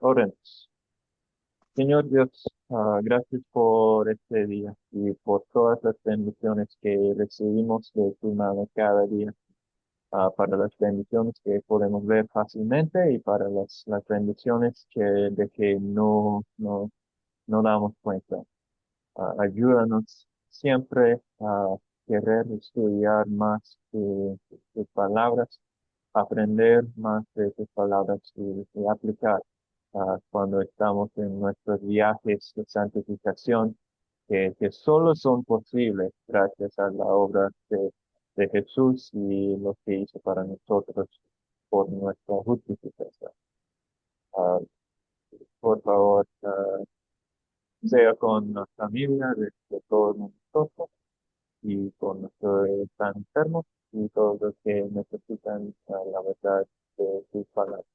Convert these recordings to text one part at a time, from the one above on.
Oremos. Señor Dios, gracias por este día y por todas las bendiciones que recibimos de tu mano cada día, para las bendiciones que podemos ver fácilmente y para las bendiciones de que no damos cuenta. Ayúdanos siempre a querer estudiar más tus palabras, aprender más de tus palabras y aplicar cuando estamos en nuestros viajes de santificación, que solo son posibles gracias a la obra de Jesús y lo que hizo para nosotros por nuestra justificación. Ah, por favor, sea con la familia de todos nosotros y con los que están enfermos y todos los que necesitan la verdad de sus palabras.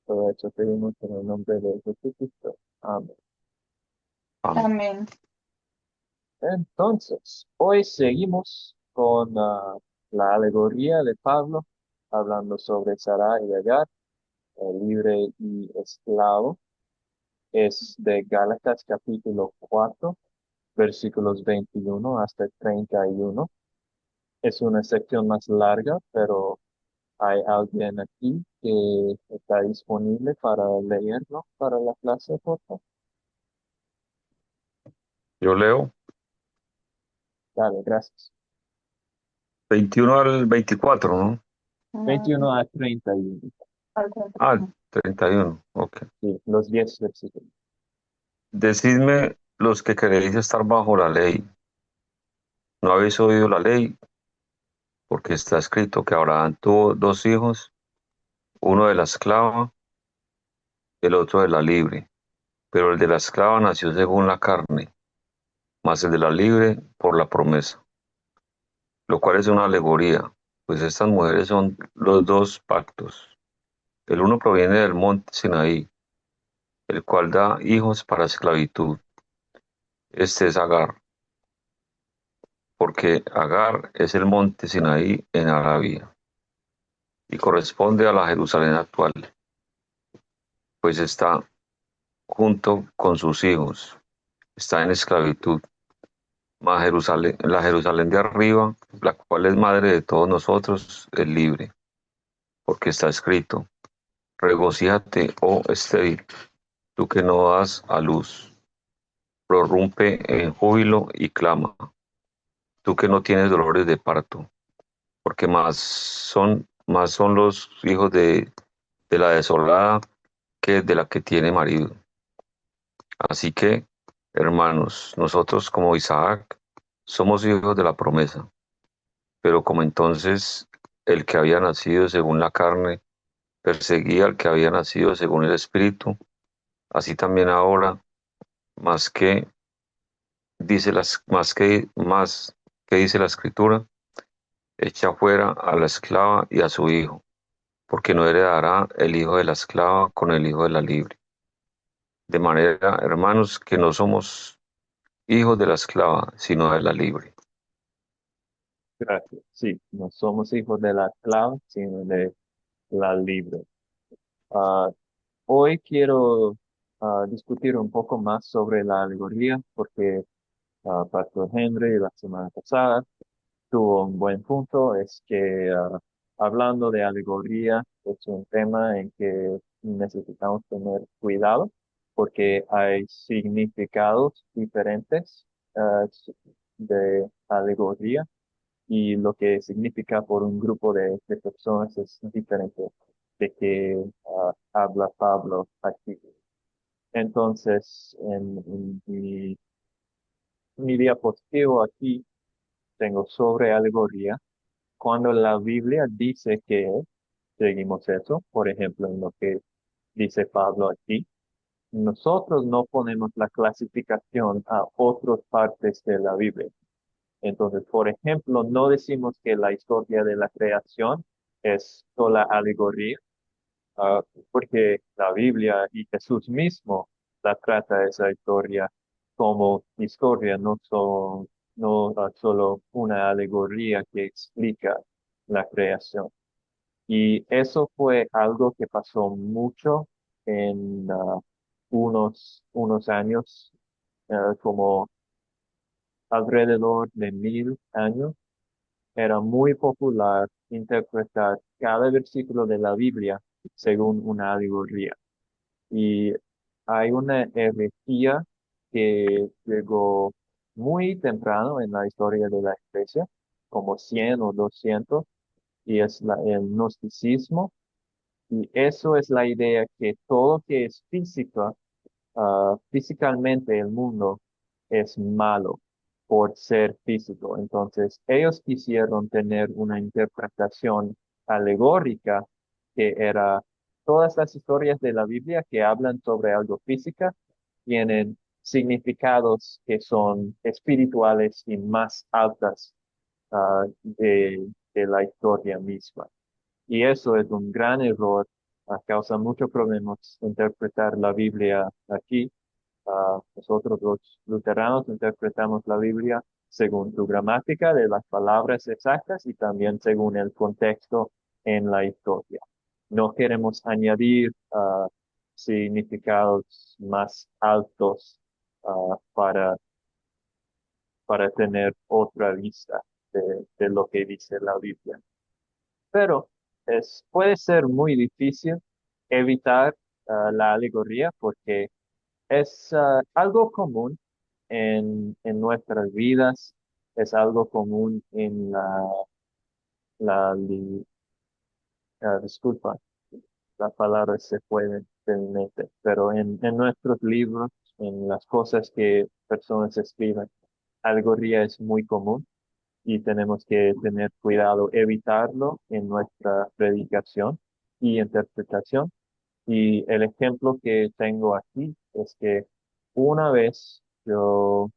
Todo eso pedimos en el nombre de Jesucristo. Amén. Amén. Amén. Entonces, hoy seguimos con la alegoría de Pablo, hablando sobre Sarai y Agar, libre y esclavo. Es de Gálatas capítulo 4, versículos 21 hasta 31. Es una sección más larga, pero ¿hay alguien aquí que está disponible para leerlo para la clase, por favor? Yo leo Dale, gracias. 21 al 24, ¿no? 21 a 31. Al Ah, 31. 31, ok. Sí, los 10 versículos. Decidme los que queréis estar bajo la ley. ¿No habéis oído la ley? Porque está escrito que Abraham tuvo dos hijos, uno de la esclava, el otro de la libre. Pero el de la esclava nació según la carne, mas el de la libre por la promesa, lo cual es una alegoría, pues estas mujeres son los dos pactos. El uno proviene del monte Sinaí, el cual da hijos para esclavitud. Este es Agar, porque Agar es el monte Sinaí en Arabia y corresponde a la Jerusalén actual, pues está junto con sus hijos, está en esclavitud. Mas Jerusalén, la Jerusalén de arriba, la cual es madre de todos nosotros, es libre, porque está escrito: regocíjate, oh estéril, tú que no das a luz, prorrumpe en júbilo y clama, tú que no tienes dolores de parto, porque más son los hijos de la desolada que de la que tiene marido. Así que, hermanos, nosotros como Isaac somos hijos de la promesa, pero como entonces el que había nacido según la carne perseguía al que había nacido según el Espíritu, así también ahora, más que más que dice la Escritura, echa fuera a la esclava y a su hijo, porque no heredará el hijo de la esclava con el hijo de la libre. De manera, hermanos, que no somos hijos de la esclava, sino de la libre. Gracias. Sí, no somos hijos de la esclava, sino de la libre. Ah, Hoy quiero discutir un poco más sobre la alegoría, porque Pastor Henry la semana pasada tuvo un buen punto. Es que hablando de alegoría es un tema en que necesitamos tener cuidado, porque hay significados diferentes de alegoría y lo que significa por un grupo de personas es diferente de que habla Pablo aquí. Entonces, en mi diapositivo aquí tengo sobre alegoría. Cuando la Biblia dice que seguimos eso, por ejemplo, en lo que dice Pablo aquí, nosotros no ponemos la clasificación a otras partes de la Biblia. Entonces, por ejemplo, no decimos que la historia de la creación es sola alegoría, ah, porque la Biblia y Jesús mismo la trata esa historia como historia, no solo una alegoría que explica la creación. Y eso fue algo que pasó mucho en unos años, como alrededor de 1000 años, era muy popular interpretar cada versículo de la Biblia según una alegoría. Y hay una herejía que llegó muy temprano en la historia de la iglesia, como 100 o 200, y es el gnosticismo. Y eso es la idea que todo que es física, físicamente el mundo es malo por ser físico. Entonces, ellos quisieron tener una interpretación alegórica que era todas las historias de la Biblia que hablan sobre algo física tienen significados que son espirituales y más altas de la historia misma. Y eso es un gran error, causa muchos problemas interpretar la Biblia aquí. Nosotros los luteranos interpretamos la Biblia según su gramática de las palabras exactas y también según el contexto en la historia. No queremos añadir significados más altos para tener otra vista de lo que dice la Biblia. Pero puede ser muy difícil evitar la alegoría porque es algo común en nuestras vidas, es algo común en la li- disculpa, la palabra se puede de mi mente, pero en nuestros libros, en las cosas que personas escriben, alegoría es muy común y tenemos que tener cuidado, evitarlo en nuestra predicación y interpretación. Y el ejemplo que tengo aquí es que una vez yo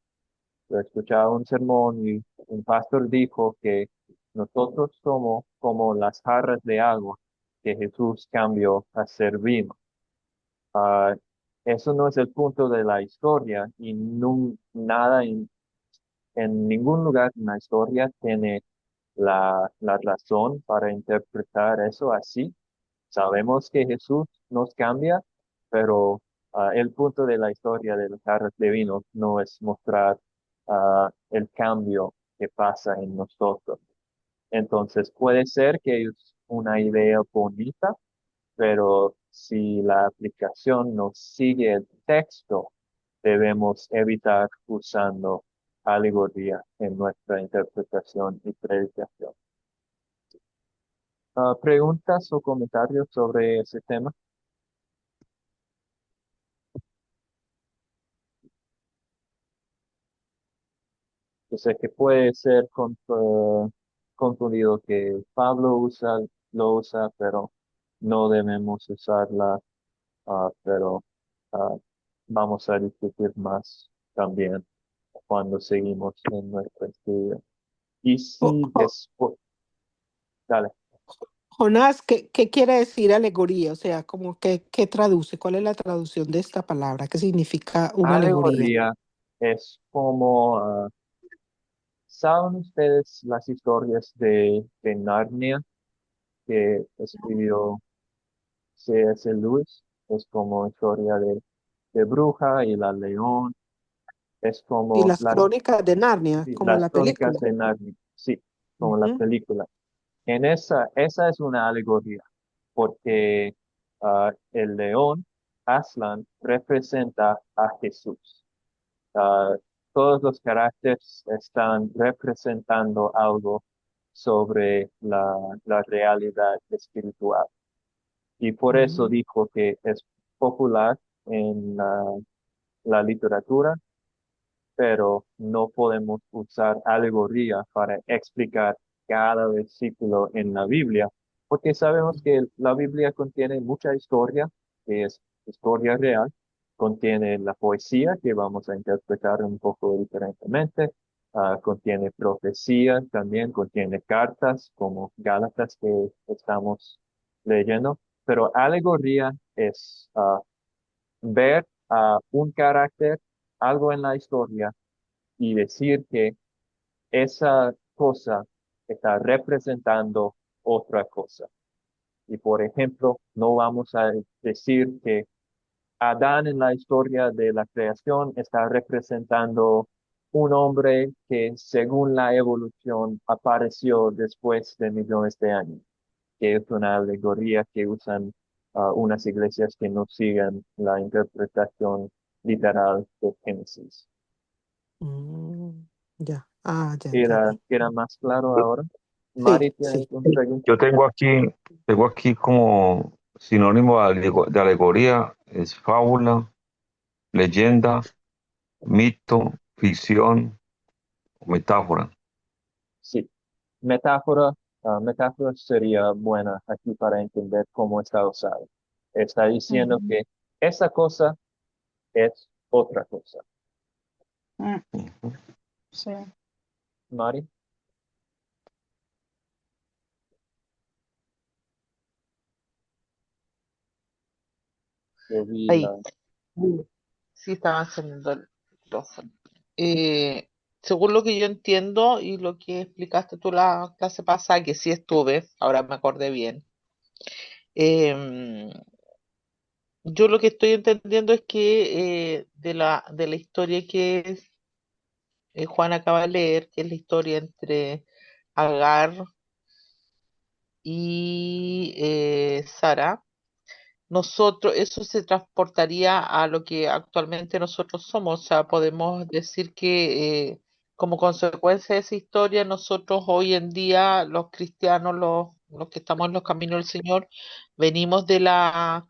escuchaba un sermón y un pastor dijo que nosotros somos como las jarras de agua que Jesús cambió a ser vino. Ah, Eso no es el punto de la historia y nada en ningún lugar en la historia tiene la razón para interpretar eso así. Sabemos que Jesús nos cambia, pero el punto de la historia de las jarras de vino no es mostrar el cambio que pasa en nosotros. Entonces puede ser que es una idea bonita, pero si la aplicación no sigue el texto, debemos evitar usando alegoría en nuestra interpretación y predicación. ¿Preguntas o comentarios sobre ese tema? Yo sé que puede ser confundido que Pablo lo usa, pero no debemos usarla, pero ah, vamos a discutir más también cuando seguimos en nuestro estudio. Y Jo- si Jo- después, dale, Jonás, ¿qué quiere decir alegoría? O sea, como ¿qué traduce? ¿Cuál es la traducción de esta palabra? ¿Qué significa una alegoría? alegoría es como, ¿saben ustedes las historias de Narnia que escribió C.S. Lewis? Es como historia de Bruja y la León. Es Y como las crónicas de Narnia, sí, como las la crónicas película. de Narnia. Sí, como la Ujú. película. Esa es una alegoría, porque el león, Aslan, representa a Jesús. Ah, Todos los caracteres están representando algo sobre la realidad espiritual. Y por eso Mm. dijo que es popular en la literatura, pero no podemos usar alegoría para explicar cada versículo en la Biblia, porque sabemos que la Biblia contiene mucha historia, que es historia real, contiene la poesía, que vamos a interpretar un poco diferentemente, contiene profecía, también contiene cartas como Gálatas que estamos leyendo, pero alegoría es ver un carácter, algo en la historia y decir que esa cosa está representando otra cosa. Y por ejemplo, no vamos a decir que Adán en la historia de la creación está representando un hombre que según la evolución apareció después de millones de años, que es una alegoría que usan unas iglesias que no siguen la interpretación literal de Génesis. Mm, ya. Ah, ya ¿Queda, entendí. queda más claro ahora? Sí, Mari, ¿tienes sí. una pregunta? Yo tengo aquí como sinónimo de alegoría, es fábula, leyenda, mito, ficción, metáfora. Sí. Metáfora, metáfora sería buena aquí para entender cómo está usado. Está diciendo Ujú. que esa cosa es otra cosa. Mm, Ujú. sí. Mari, yo vi Ahí. la... Sí, estaba encendiendo el micrófono. Según lo que yo entiendo y lo que explicaste tú la clase pasada, que sí estuve, ahora me acordé bien. em, yo lo que estoy entendiendo es que de la historia que Juan acaba de leer, que es la historia entre Agar y Sara, nosotros, eso se transportaría a lo que actualmente nosotros somos. O sea, podemos decir que como consecuencia de esa historia, nosotros hoy en día, los cristianos, los que estamos en los caminos del Señor, venimos de la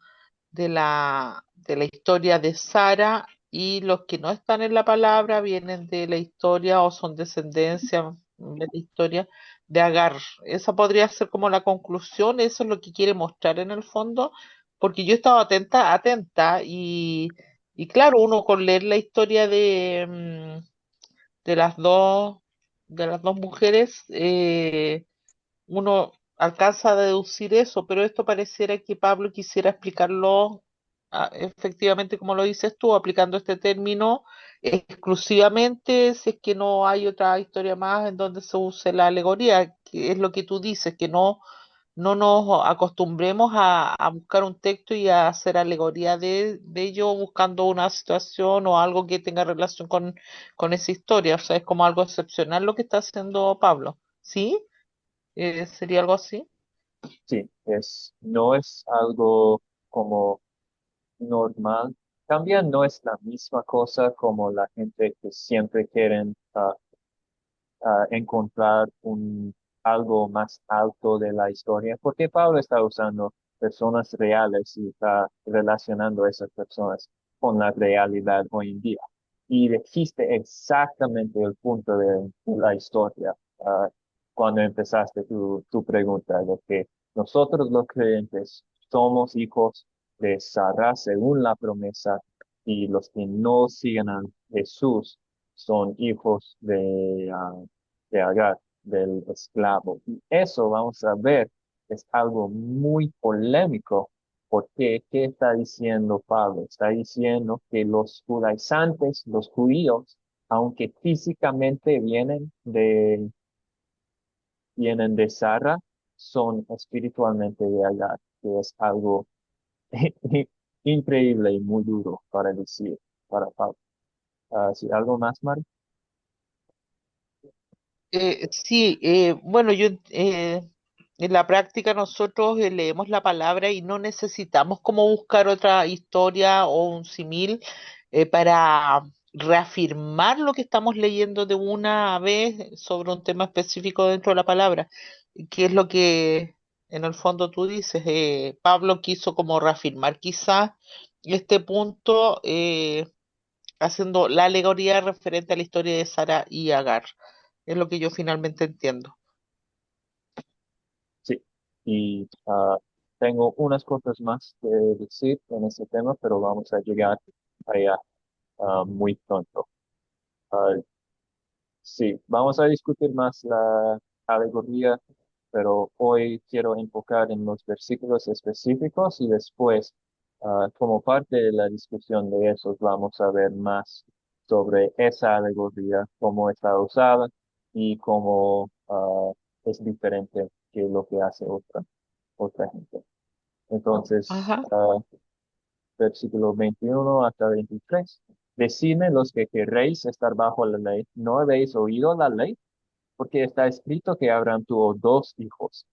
historia de Sara, y los que no están en la palabra vienen de la historia o son descendencia de la historia de Agar. Esa podría ser como la conclusión, eso es lo que quiere mostrar en el fondo, porque yo he estado atenta, y claro, uno con leer la historia de las dos mujeres, uno alcanza a deducir eso, pero esto pareciera que Pablo quisiera explicarlo efectivamente, como lo dices tú, aplicando este término exclusivamente si es que no hay otra historia más en donde se use la alegoría, que es lo que tú dices, que no nos acostumbremos a buscar un texto y a hacer alegoría de ello buscando una situación o algo que tenga relación con esa historia. O sea, es como algo excepcional lo que está haciendo Pablo. ¿Sí? ¿Sería algo así? Sí, no es algo como normal. También no es la misma cosa como la gente que siempre quieren encontrar algo más alto de la historia, porque Pablo está usando personas reales y está relacionando a esas personas con la realidad hoy en día. Y dijiste exactamente el punto de la historia cuando empezaste tu pregunta, de que nosotros los creyentes somos hijos de Sara según la promesa, y los que no siguen a Jesús son hijos de Agar, del esclavo. Y eso vamos a ver, es algo muy polémico, porque ¿qué está diciendo Pablo? Está diciendo que los judaizantes, los judíos, aunque físicamente vienen de Sara, son espiritualmente de Agar, que es algo increíble y muy duro para decir, para Pablo. ¿Sí, algo más, Mari? Sí, bueno, en la práctica nosotros leemos la palabra y no necesitamos como buscar otra historia o un símil para reafirmar lo que estamos leyendo de una vez sobre un tema específico dentro de la palabra, que es lo que en el fondo tú dices. Pablo quiso como reafirmar quizás este punto, haciendo la alegoría referente a la historia de Sara y Agar. Es lo que yo finalmente entiendo. Sí, y tengo unas cosas más que decir en este tema, pero vamos a llegar allá muy pronto. Ah, sí, vamos a discutir más la alegoría, pero hoy quiero enfocar en los versículos específicos y después, como parte de la discusión de esos, vamos a ver más sobre esa alegoría, cómo está usada y cómo es diferente que lo que hace otra gente. Entonces, Ajá. versículo 21 hasta 23. Decidme los que querréis estar bajo la ley, ¿no habéis oído la ley? Porque está escrito que Abraham tuvo dos hijos,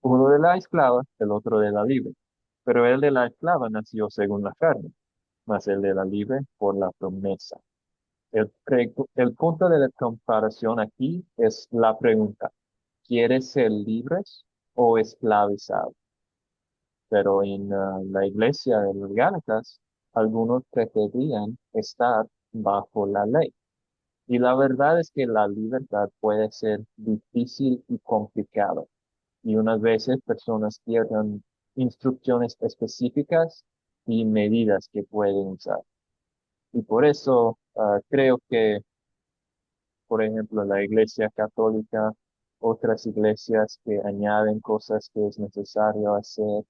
uno de la esclava, el otro de la libre. Pero el de la esclava nació según la carne, mas el de la libre por la promesa. El punto de la comparación aquí es la pregunta, ¿quieres ser libres o esclavizados? Pero en la iglesia de los Gálatas, algunos preferían estar bajo la ley. Y la verdad es que la libertad puede ser difícil y complicada. Y unas veces personas quieren instrucciones específicas y medidas que pueden usar. Y por eso creo que, por ejemplo, la Iglesia Católica, otras iglesias que añaden cosas que es necesario hacer,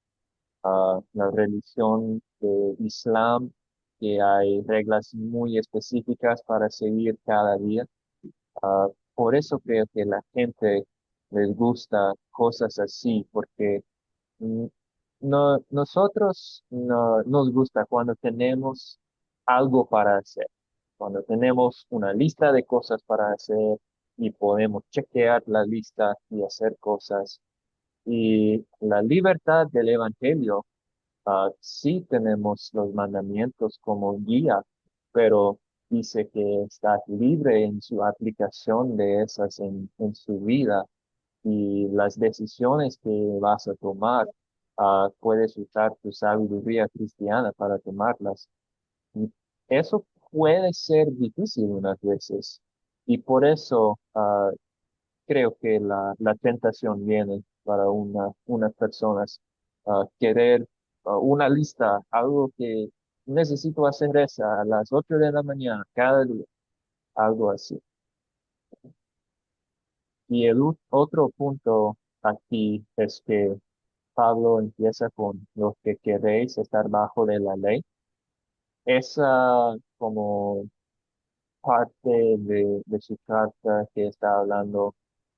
la religión de Islam, que hay reglas muy específicas para seguir cada día. Por eso creo que la gente les gusta cosas así, porque mm, no, nosotros no, nos gusta cuando tenemos algo para hacer, cuando tenemos una lista de cosas para hacer y podemos chequear la lista y hacer cosas. Y la libertad del Evangelio, sí tenemos los mandamientos como guía, pero dice que estás libre en su aplicación de esas en su vida y las decisiones que vas a tomar, puedes usar tu sabiduría cristiana para tomarlas. Y eso puede ser difícil unas veces. Y por eso creo que la tentación viene para unas personas querer una lista, algo que necesito hacer esa a las 8 de la mañana, cada día, algo así. Y el otro punto aquí es que Pablo empieza con los que queréis estar bajo de la ley. Esa como parte de su carta que está hablando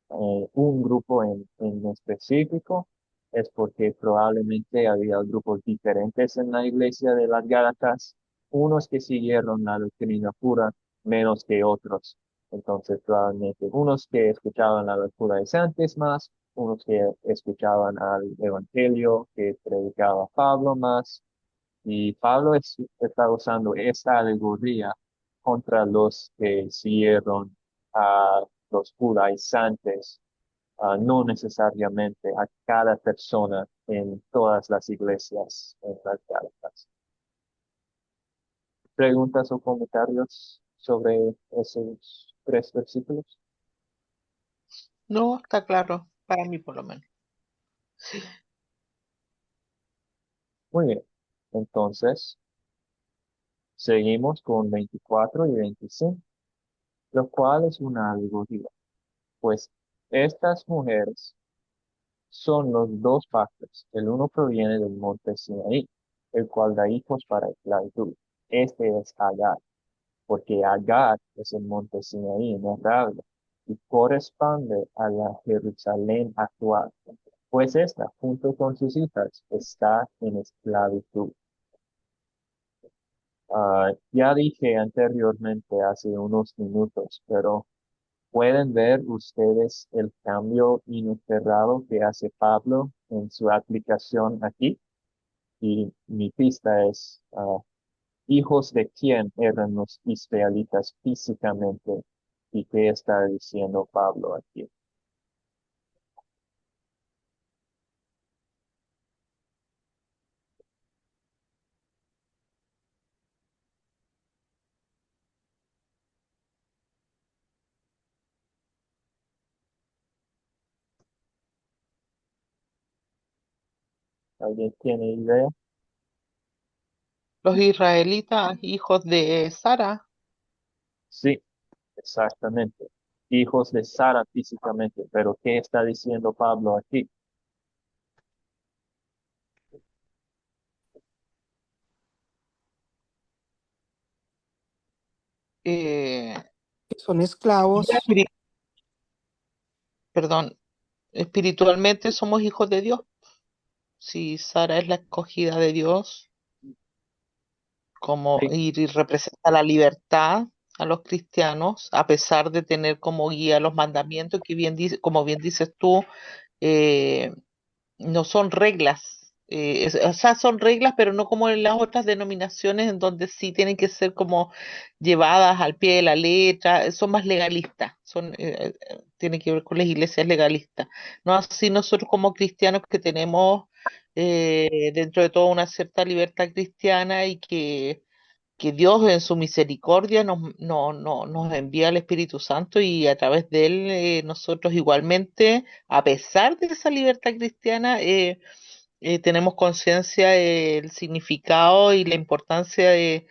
un grupo en específico, es porque probablemente había grupos diferentes en la iglesia de las Gálatas, unos que siguieron la doctrina pura menos que otros. Entonces, probablemente unos que escuchaban la lectura de antes más, unos que escuchaban al Evangelio que predicaba Pablo más, y Pablo está usando esta alegoría contra los que siguieron a los judaizantes, no necesariamente a cada persona en todas las iglesias en las Gálatas. ¿Preguntas o comentarios sobre esos tres versículos? No, está claro, para mí por lo menos. Muy bien. Entonces, seguimos con 24 y 25, lo cual es una alegoría. Pues estas mujeres son los dos pactos. El uno proviene del monte Sinaí, el cual da hijos para esclavitud. Este es Agar, porque Agar es el monte Sinaí en Arabia y corresponde a la Jerusalén actual. Pues esta, junto con sus hijas, está en esclavitud. Ya dije anteriormente, hace unos minutos, pero ¿pueden ver ustedes el cambio inesperado que hace Pablo en su aplicación aquí? Y mi pista es, hijos de quién eran los israelitas físicamente y qué está diciendo Pablo aquí. ¿Alguien tiene idea? Los israelitas, hijos de Sara, Sí, exactamente. Hijos de Sara físicamente, pero ¿qué está diciendo Pablo aquí? eh, Que son ya esclavos. perdón, espiritualmente somos hijos de Dios. Si Sara es la escogida de Dios, como Sí, y representa la libertad a los cristianos, a pesar de tener como guía los mandamientos, que bien dice, como bien dices tú, eh, no son reglas, o sea, son reglas, pero no como en las otras denominaciones en donde sí tienen que ser como llevadas al pie de la letra, son más legalistas, tienen que ver con las iglesias legalistas. No así nosotros como cristianos que tenemos dentro de todo una cierta libertad cristiana y que Dios en su misericordia nos envía el Espíritu Santo y a través de él nosotros igualmente, a pesar de esa libertad cristiana, tenemos conciencia del significado y la importancia de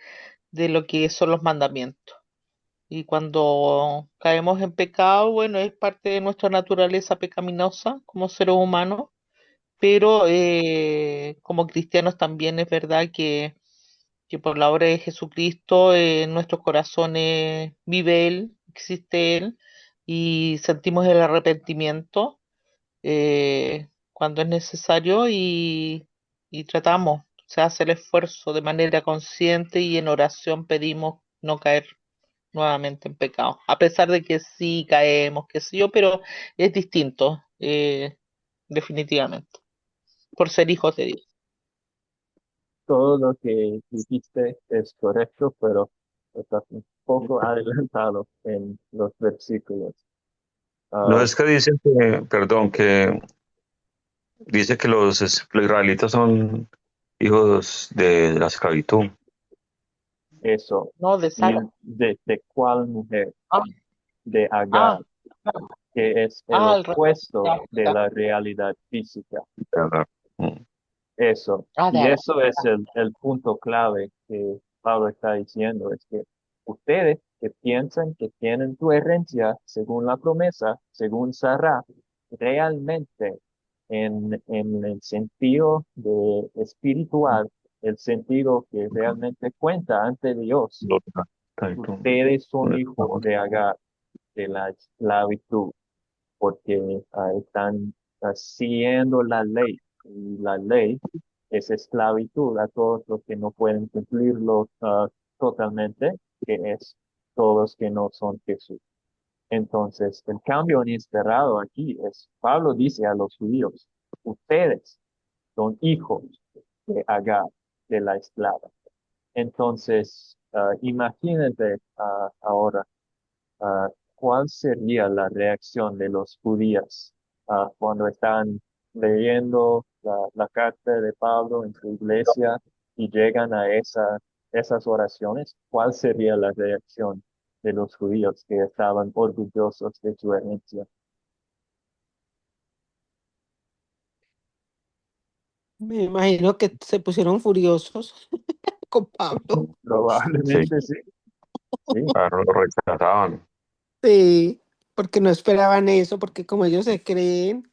lo que son los mandamientos. Y cuando caemos en pecado, bueno, es parte de nuestra naturaleza pecaminosa como seres humanos, pero como cristianos también es verdad que por la obra de Jesucristo en nuestros corazones vive Él, existe Él, y sentimos el arrepentimiento cuando es necesario y tratamos, se hace el esfuerzo de manera consciente y en oración pedimos no caer nuevamente en pecado, a pesar de que sí caemos, qué sé yo, pero es distinto, definitivamente, por ser hijos de Dios. todo lo que dijiste es correcto, pero estás un poco adelantado en los versículos. No Ah, es que dicen que, perdón, que dice que los israelitas son hijos de la esclavitud. eso. No, de ¿Y Sara. de cuál mujer? Ah, De Agar, ah, que es el al revés. opuesto de la realidad física. ¿Verdad? Mm. Eso. Ah, de Y Agar. eso es el punto clave que Pablo está diciendo, es que ustedes que piensan que tienen tu herencia según la promesa, según Sarah, realmente en el sentido de espiritual, el sentido que realmente cuenta ante Dios, ustedes son hijos de Agar, de la esclavitud, porque están siguiendo la ley. Y la ley es esclavitud a todos los que no pueden cumplirlo totalmente, que es todos que no son Jesús. Entonces, el cambio inesperado aquí es, Pablo dice a los judíos, ustedes son hijos de Agar, de la esclava. Entonces, imagínate ahora ¿cuál sería la reacción de los judíos cuando están leyendo la carta de Pablo en su iglesia y llegan a esas oraciones? ¿Cuál sería la reacción de los judíos que estaban orgullosos de su herencia? Me imagino que se pusieron furiosos con Pablo. Sí, Probablemente sí, sí, claro, lo rechazaban. Sí, porque no esperaban eso, porque como ellos se creen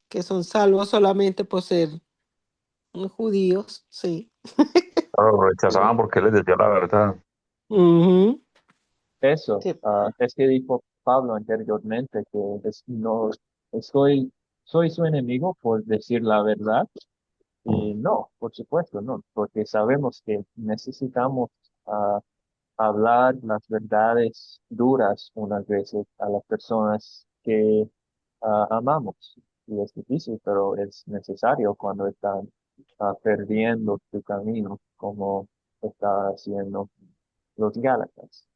que son salvos solamente por ser judíos, sí. Claro, lo sí. rechazaban porque él les decía la verdad. Ujú. Eso, Sí. es que dijo Pablo anteriormente que no soy su enemigo por decir la verdad. Y no, por supuesto, no, porque sabemos que necesitamos ah, hablar las verdades duras unas veces a las personas que amamos. Y es difícil, pero es necesario cuando están perdiendo su camino, como está haciendo los Gálatas.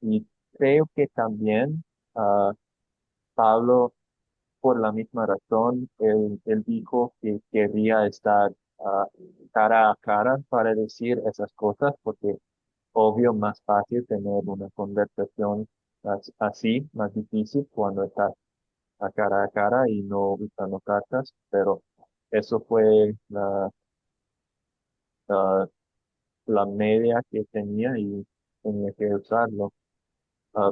Y creo que también ah, Pablo por la misma razón, él dijo que quería estar cara a cara para decir esas cosas, porque obvio más fácil tener una conversación así, más difícil cuando estás a cara y no usando cartas, pero eso fue la, la media que tenía y tenía que usarlo.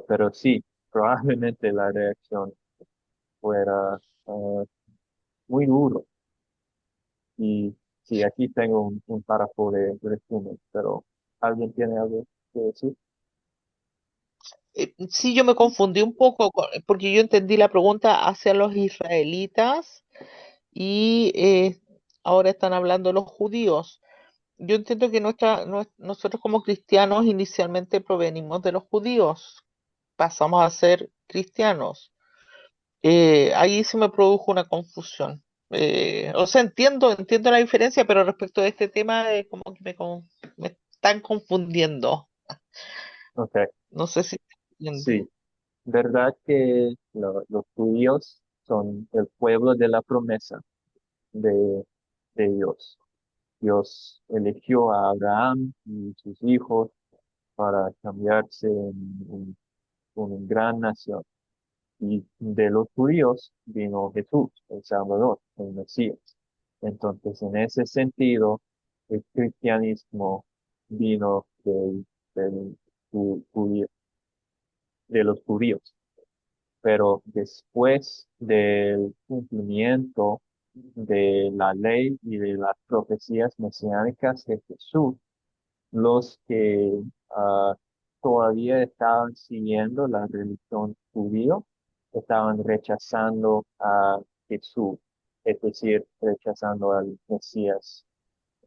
Pero sí, probablemente la reacción fuera muy duro. Y sí, aquí tengo un párrafo de resumen, pero ¿alguien tiene algo que decir? Sí, yo me confundí un poco porque yo entendí la pregunta hacia los israelitas y ahora están hablando los judíos. yo entiendo que nosotros como cristianos inicialmente provenimos de los judíos, pasamos a ser cristianos. Ahí se me produjo una confusión. O sea, entiendo la diferencia, pero respecto de este tema, como que me están confundiendo. Ok, No sé si entiendo. sí, verdad que los judíos son el pueblo de la promesa de, de Dios. Dios eligió a Abraham y sus hijos para cambiarse en una gran nación. Y de los judíos vino Jesús, el Salvador, el Mesías. Entonces, en ese sentido, el cristianismo vino del judío- de los judíos. Pero después del cumplimiento de la ley y de las profecías mesiánicas de Jesús, los que todavía estaban siguiendo la religión judío estaban rechazando a Jesús, es decir, rechazando al Mesías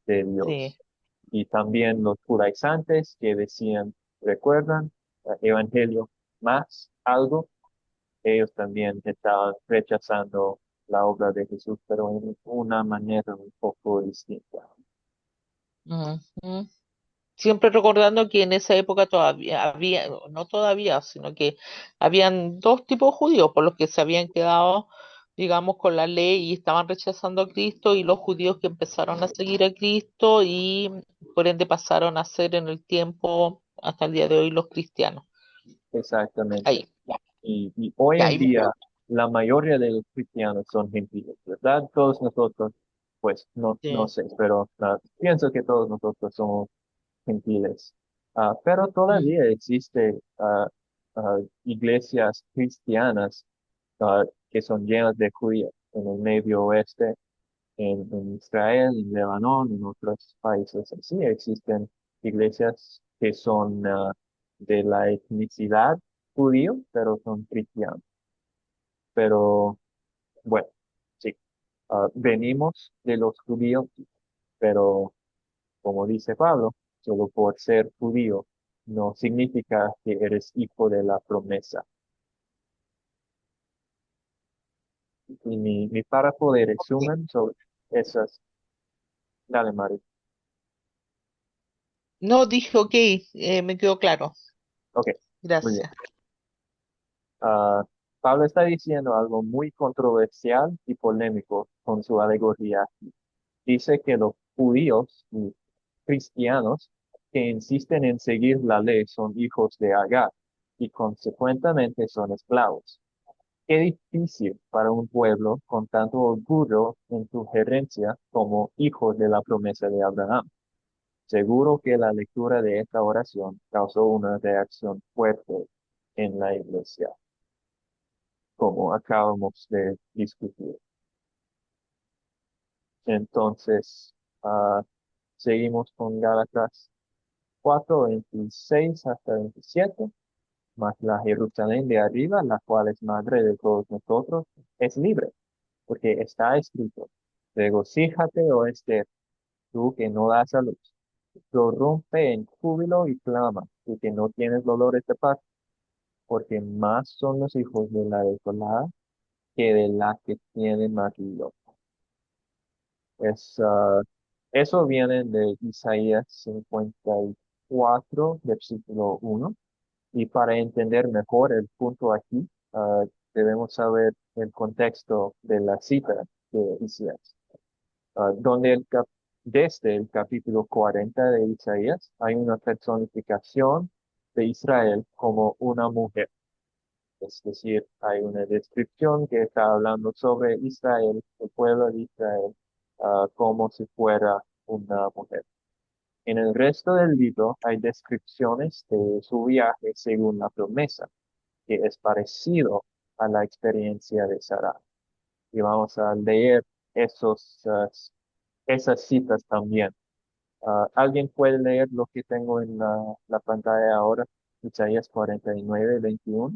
de Sí. Dios. Y también los judaizantes que decían, recuerdan, Evangelio más algo, ellos también estaban rechazando la obra de Jesús, pero en una manera un poco distinta. Ujú. Siempre recordando que en esa época todavía había, no todavía, sino que habían dos tipos de judíos, por los que se habían quedado, digamos, con la ley y estaban rechazando a Cristo, y los judíos que empezaron a seguir a Cristo y por ende pasaron a ser en el tiempo, hasta el día de hoy, los cristianos. Exactamente. Ahí, ya, Y hoy ya, en día la mayoría de los cristianos son gentiles, ¿verdad? Todos nosotros, pues no sí. sé, pero pienso que todos nosotros somos gentiles. Pero Mm, todavía existe iglesias cristianas que son llenas de judíos en el Medio Oeste, en Israel, en Lebanon, en otros países. Sí, existen iglesias que son de la etnicidad judío, pero son cristianos. Pero bueno, sí, venimos de los judíos, pero como dice Pablo, solo por ser judío no significa que eres hijo de la promesa. Y mi párrafo de ok. resumen sobre esas, dale, Mari. No, dije, ok, me quedó claro. Ok, muy bien. Gracias. Ah, Pablo está diciendo algo muy controversial y polémico con su alegoría. Dice que los judíos y cristianos que insisten en seguir la ley son hijos de Agar y consecuentemente son esclavos. Qué difícil para un pueblo con tanto orgullo en su gerencia como hijos de la promesa de Abraham. Seguro que la lectura de esta oración causó una reacción fuerte en la iglesia, como acabamos de discutir. Entonces, ah, seguimos con Gálatas 4:26 hasta 27. Mas la Jerusalén de arriba, la cual es madre de todos nosotros, es libre, porque está escrito, regocíjate, oh Esther, tú que no das a luz, prorrumpe en júbilo y clama, tú que no tienes dolores de parto, porque más son los hijos de la desolada que de la que tiene marido. Es, eso viene de Isaías 54, versículo 1. Y para entender mejor el punto aquí, debemos saber el contexto de la cita de Isaías, donde desde el capítulo 40 de Isaías hay una personificación de Israel como una mujer. Es decir, hay una descripción que está hablando sobre Israel, el pueblo de Israel, como si fuera una mujer. En el resto del libro hay descripciones de su viaje según la promesa, que es parecido a la experiencia de Sara. Y vamos a leer esas citas también. ¿Alguien puede leer lo que tengo en la pantalla ahora? Isaías 49:21.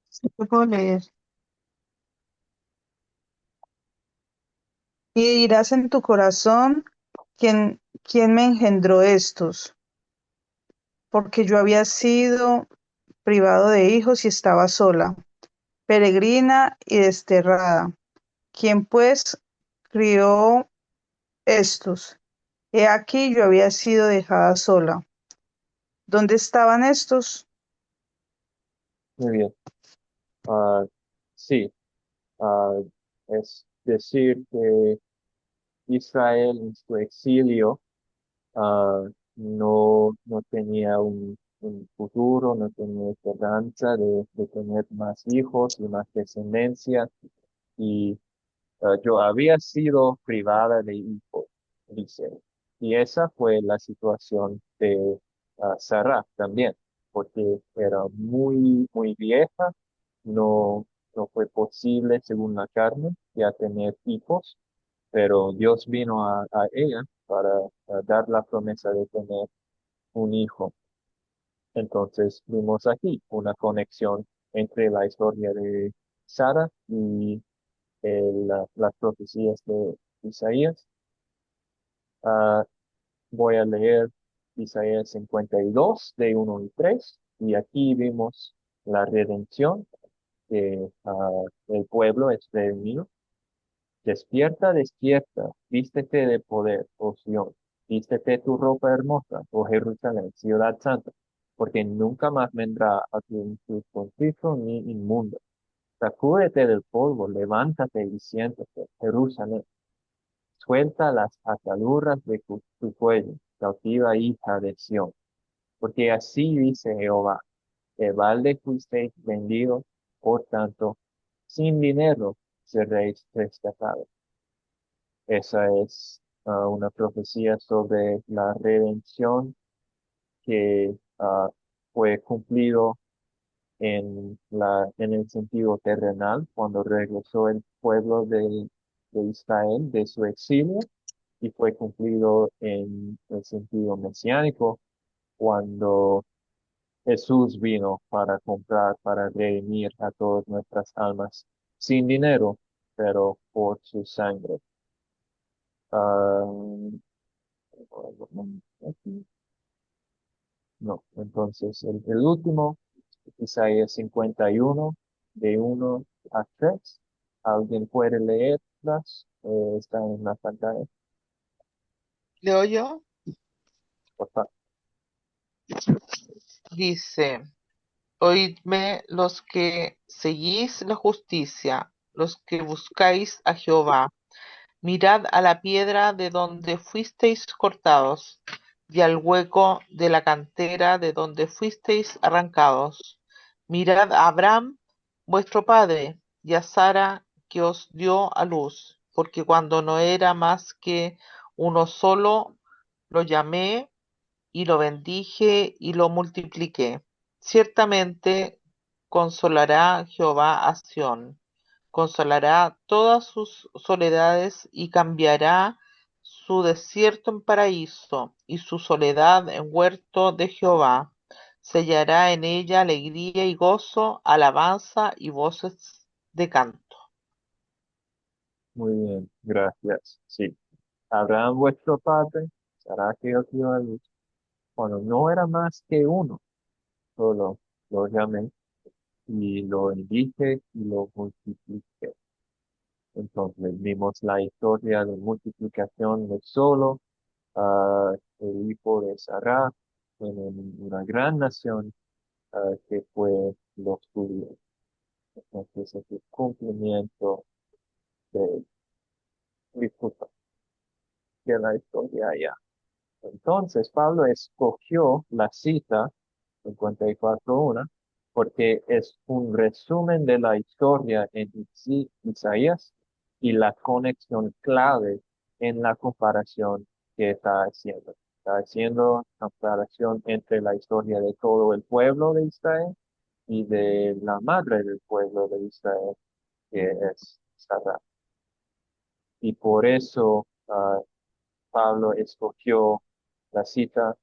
Sí, te puedo leer. Y dirás en tu corazón, ¿quién me engendró estos? Porque yo había sido privado de hijos y estaba sola, peregrina y desterrada. ¿Quién pues crió estos? He aquí yo había sido dejada sola. ¿Dónde estaban estos? Muy bien. Ah, sí, ah, es decir que Israel en su exilio ah, no tenía un futuro, no tenía esperanza de tener más hijos y más descendencia. Y yo había sido privada de hijos, dice. Y esa fue la situación de Sarah también, porque era muy vieja, no, no fue posible, según la carne, ya tener hijos, pero Dios vino a ella para dar la promesa de tener un hijo. Entonces vimos aquí una conexión entre la historia de Sara y las profecías de Isaías. Ah, voy a leer Isaías 52 de 1 y 3 y aquí vimos la redención que el pueblo es redimido. Despierta, despierta, vístete de poder, oh Sión, vístete tu ropa hermosa, oh Jerusalén, ciudad santa, porque nunca más vendrá a tu conflicto ni inmundo. Sacúdete del polvo, levántate y siéntate, Jerusalén. Suelta las ataduras de tu cuello, cautiva hija de Sión. Porque así dice Jehová, de balde fuisteis vendidos, por tanto, sin dinero seréis rescatados. Esa es una profecía sobre la redención que fue cumplido en el sentido terrenal cuando regresó el pueblo de Israel de su exilio y fue cumplido en el sentido mesiánico cuando Jesús vino para comprar, para redimir a todas nuestras almas sin dinero, pero por su sangre. Ah, no, entonces el último, Isaías 51, de 1 a 3. ¿Alguien puede leerlas? Está en la pantalla, ¿Leo yo? por favor. Dice, oídme los que seguís la justicia, los que buscáis a Jehová. Mirad a la piedra de donde fuisteis cortados, y al hueco de la cantera de donde fuisteis arrancados. Mirad a Abraham, vuestro padre, y a Sara, que os dio a luz, porque cuando no era más que uno solo, lo llamé y lo bendije y lo multipliqué. Ciertamente consolará Jehová a Sión, consolará todas sus soledades y cambiará su desierto en paraíso y su soledad en huerto de Jehová. Sellará en ella alegría y gozo, alabanza y voces de canto. Muy bien, gracias. Sí, Abraham vuestro padre, será que os dio a luz. Cuando no era más que uno, solo lo llamé y lo bendije y lo multipliqué. Entonces vimos la historia de multiplicación de solo el hijo de Sará en una gran nación que fue los judíos. Entonces es el cumplimiento de, disculpa, de la historia allá. Entonces Pablo escogió la cita 54:1 porque es un resumen de la historia en Isaías y la conexión clave en la comparación que está haciendo. Está haciendo comparación entre la historia de todo el pueblo de Israel y de la madre del pueblo de Israel, que es Sara. Y por eso Pablo escogió la cita: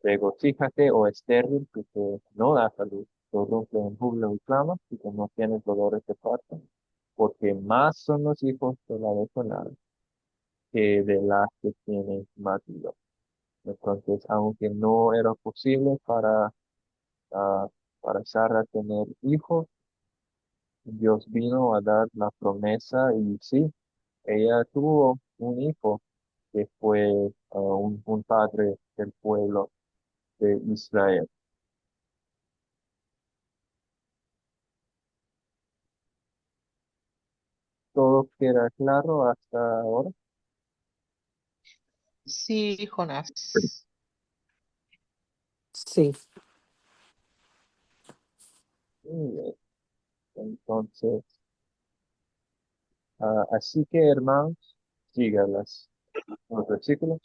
regocíjate, oh estéril, que no da salud, prorrumpe en júbilo y clama, y que no tienes dolores de parto, porque más son los hijos de la desolada. que de la que tiene marido. Entonces, aunque no era posible ah, para Sara tener hijos, Dios vino a dar la promesa y sí, ella tuvo un hijo que fue un padre del pueblo de Israel. ¿Todo queda claro hasta ahora? Sí, Jonás. Sí. Muy bien. Entonces, así que hermanos, sigan los versículos.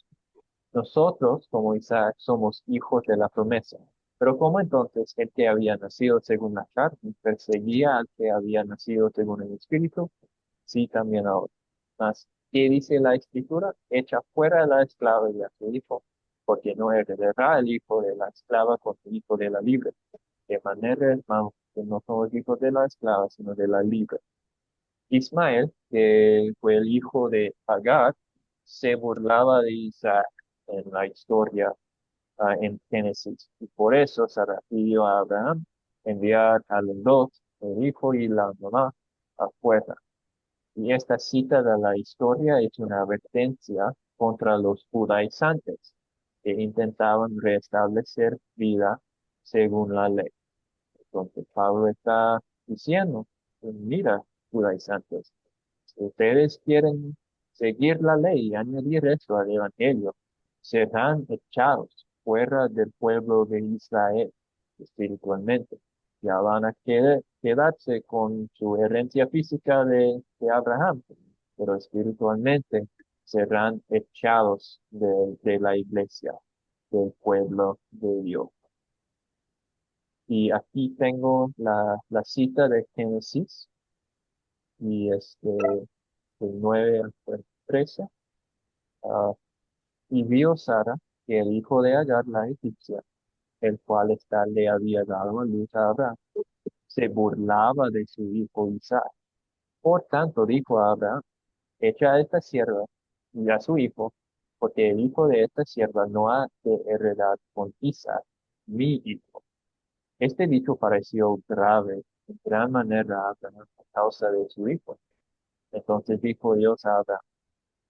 Nosotros, como Isaac, somos hijos de la promesa. Pero ¿cómo entonces el que había nacido según la carne perseguía al que había nacido según el Espíritu? Sí, también ahora. Mas, ¿qué dice la Escritura? Echa fuera a la esclava y a su hijo, porque no heredará el hijo de la esclava con el hijo de la libre. De manera, hermanos, que no somos hijos de la esclava, sino de la libre. Ismael, que fue el hijo de Agar, se burlaba de Isaac en la historia en Génesis. Y por eso Sara pidió a Abraham enviar a los dos, el hijo y la mamá, afuera. Y esta cita de la historia es una advertencia contra los judaizantes que intentaban restablecer vida según la ley. Entonces Pablo está diciendo, pues mira, judaizantes, si ustedes quieren seguir la ley y añadir eso al Evangelio, serán echados fuera del pueblo de Israel espiritualmente. Ya van a quedarse con su herencia física de Abraham, pero espiritualmente serán echados de la iglesia, del pueblo de Dios. Y aquí tengo la cita de Génesis y del 9 al 13. ah, y vio Sara que el hijo de Agar, la egipcia, el cual ésta le había dado a luz a Abraham, se burlaba de su hijo Isaac. Por tanto dijo a Abraham, echa a esta sierva y a su hijo, porque el hijo de esta sierva no ha de heredar con Isaac, mi hijo. Este dicho pareció grave en gran manera a Abraham a causa de su hijo. Entonces dijo Dios a Abraham,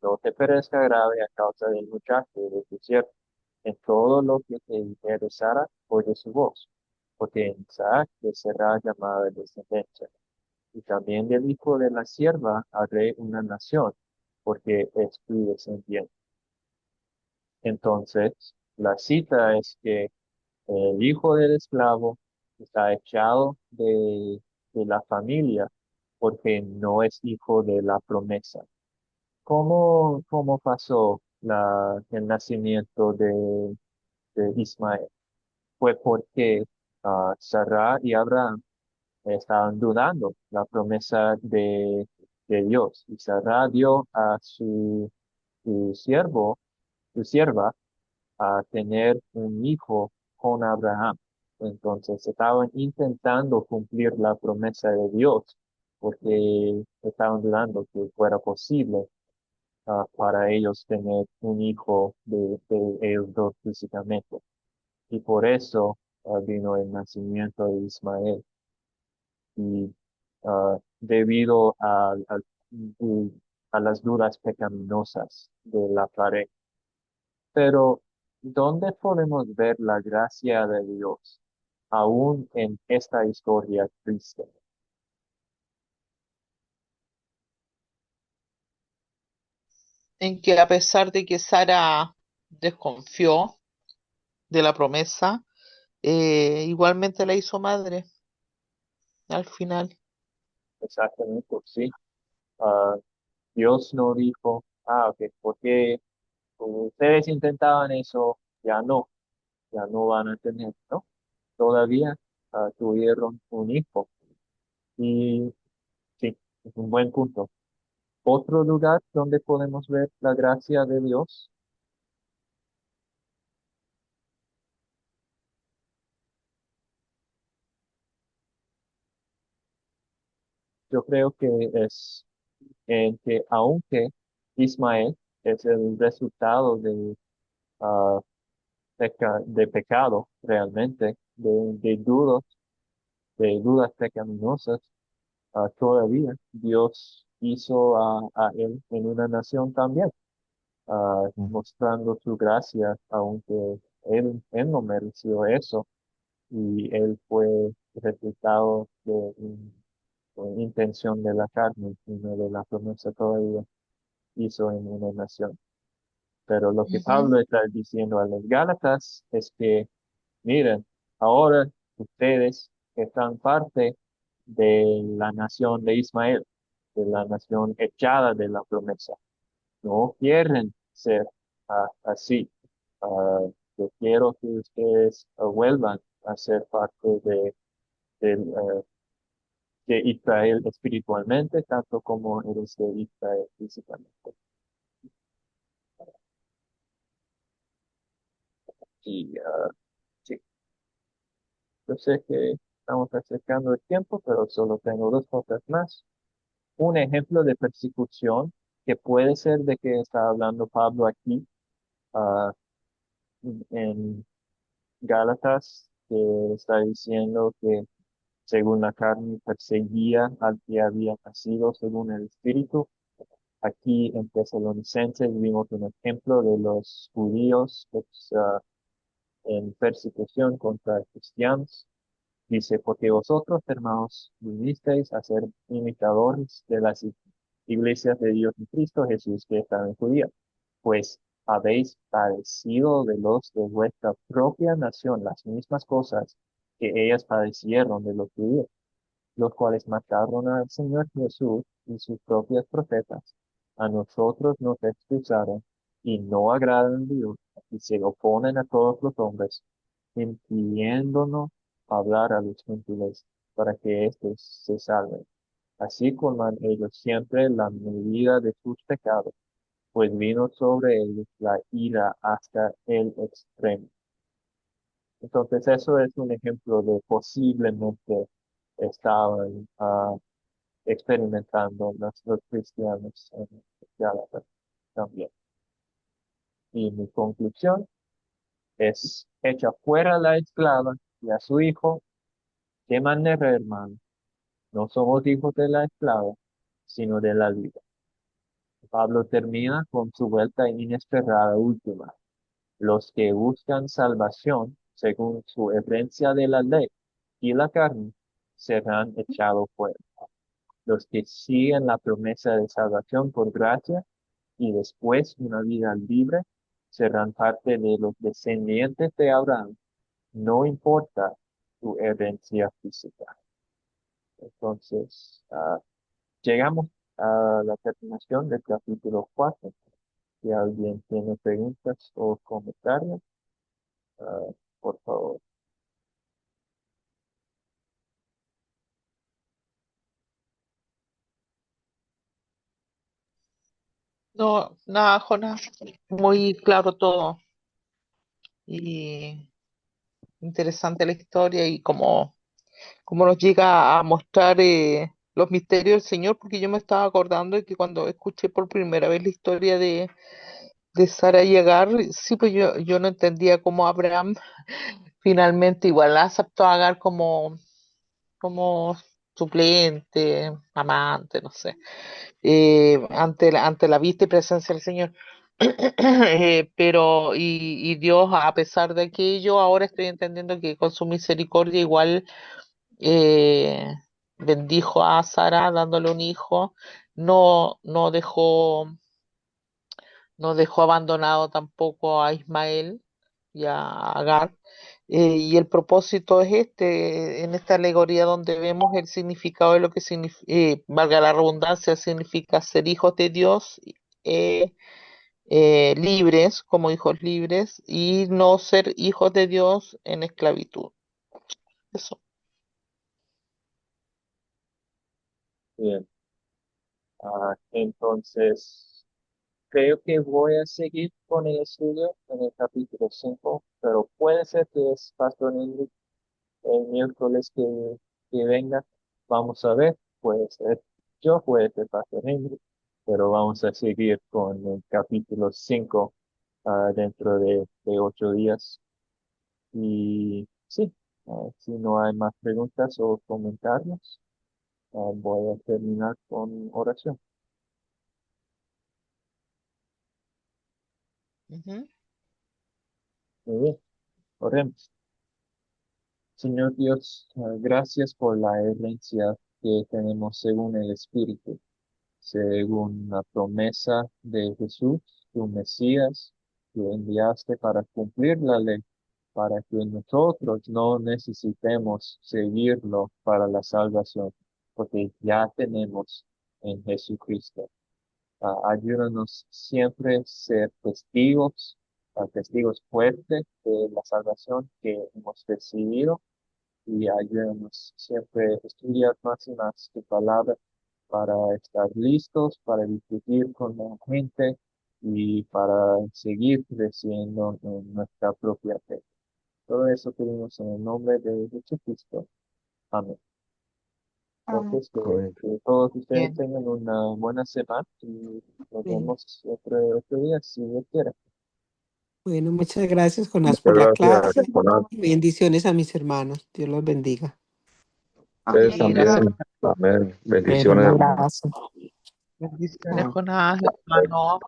no te parezca grave a causa del muchacho de tu siervo. En todo lo que te dijere Sara, oye su voz, porque en Isaac te será llamada descendencia. Y también del hijo de la sierva haré una nación, porque es tu descendiente. Entonces, la cita es que el hijo del esclavo está echado de la familia porque no es hijo de la promesa. ¿Cómo pasó el nacimiento de Ismael? Fue porque Sarah y Abraham estaban dudando la promesa de Dios. Y Sarah dio a su siervo, su sierva, a tener un hijo con Abraham. Entonces estaban intentando cumplir la promesa de Dios porque estaban dudando que fuera posible para ellos tener un hijo de ellos dos físicamente. Y por eso vino el nacimiento de Ismael. Y debido a las dudas pecaminosas de la pareja. Pero, ¿dónde podemos ver la gracia de Dios aún en esta historia triste? En que a pesar de que Sara desconfió de la promesa, igualmente la hizo madre al final. Exactamente, sí. Ah, Dios no dijo, ok, porque ustedes intentaban eso, ya no van a tener, ¿no? Todavía tuvieron un hijo. Y sí, es un buen punto. Otro lugar donde podemos ver la gracia de Dios, yo creo que es en que aunque Ismael es el resultado ah, de pecado realmente, de dudas pecaminosas. Todavía Dios hizo a él en una nación también, mostrando su gracia, aunque él no mereció eso, y él fue resultado de una intención de la carne y no de la promesa todavía hizo en una nación. Pero lo que Pablo Ujú, está diciendo a los Gálatas es que, miren, ahora ustedes están parte de la nación de Ismael, de la nación echada de la promesa. No quieren ser así. Ah, yo quiero que ustedes vuelvan a ser parte de Israel espiritualmente, tanto como eres de Israel físicamente. Y sí, yo sé que estamos acercando el tiempo, pero solo tengo dos cosas más. Un ejemplo de persecución que puede ser de que está hablando Pablo aquí, ah, en Gálatas, que está diciendo que según la carne perseguía al que había nacido según el Espíritu. Aquí en Tesalonicenses vimos un ejemplo de los judíos pues, en persecución contra cristianos. Dice, porque vosotros, hermanos, vinisteis a ser imitadores de las iglesias de Dios en Cristo Jesús que están en Judía, pues habéis padecido de los de vuestra propia nación las mismas cosas que ellas padecieron de los judíos, los cuales mataron al Señor Jesús y sus propios profetas. A nosotros nos expulsaron y no agradan a Dios y se oponen a todos los hombres, impidiéndonos hablar a los gentiles para que éstos se salven. Así colman ellos siempre la medida de sus pecados, pues vino sobre ellos la ira hasta el extremo. Entonces eso es un ejemplo de posiblemente estaban experimentando los cristianos en Gálatas también. Y mi conclusión es, echa fuera a la esclava y a su hijo, qué manera, hermano, no somos hijos de la esclava, sino de la libre. Pablo termina con su vuelta inesperada última. Los que buscan salvación según su herencia de la ley y la carne serán echados fuera. Los que siguen la promesa de salvación por gracia y después una vida libre serán parte de los descendientes de Abraham, no importa su herencia física. Entonces, llegamos a la terminación del capítulo 4. Si alguien tiene preguntas o comentarios, ah, por favor. no, nada, Jonás, muy claro todo y interesante la historia y cómo nos llega a mostrar los misterios del Señor, porque yo me estaba acordando de que cuando escuché por primera vez la historia de Sara y Agar, sí, pues yo no entendía cómo Abraham finalmente igual aceptó a Agar como suplente, amante, no sé, ante la vista y presencia del Señor. Pero, y Dios, a pesar de aquello, ahora estoy entendiendo que con su misericordia igual eh, bendijo a Sara dándole un hijo, no dejó abandonado tampoco a Ismael y a Agar. Y el propósito es en esta alegoría donde vemos el significado de lo que significa, valga la redundancia, significa ser hijos de Dios, eh, libres, como hijos libres, y no ser hijos de Dios en esclavitud. Eso. Bien. Entonces, creo que voy a seguir con el estudio en el capítulo 5, pero puede ser que es Pastor Henry el miércoles que venga. Vamos a ver, puede ser yo, puede ser Pastor Henry. pero vamos a seguir con el capítulo 5 dentro de 8 días. Y sí, si no hay más preguntas o comentarios, voy a terminar con oración. Ujú. Muy bien, oremos. Señor Dios, gracias por la herencia que tenemos según el Espíritu, según la promesa de Jesús, tu Mesías, que enviaste para cumplir la ley, para que nosotros no necesitemos seguirlo para la salvación, porque ya tenemos en Jesucristo. Ayúdanos siempre a ser testigos, testigos fuertes de la salvación que hemos recibido y ayúdanos siempre a estudiar más y más tu palabra para estar listos, para discutir con la gente y para seguir creciendo en nuestra propia fe. Todo eso pedimos en el nombre de Jesucristo. Amén. Amén. Entonces, que todos ustedes Bien. tengan una buena semana y nos Bueno, vemos otro día, si Dios quiere. bueno, muchas gracias, Jonás, Muchas por la gracias, clase. Jonás. Bendiciones a mis hermanos. Dios los bendiga. Ustedes Amén. Sí, gracias. también. Amén. Bueno, un Bendiciones, hermano. abrazo. Bendiciones, Chao. Jonás, hermano.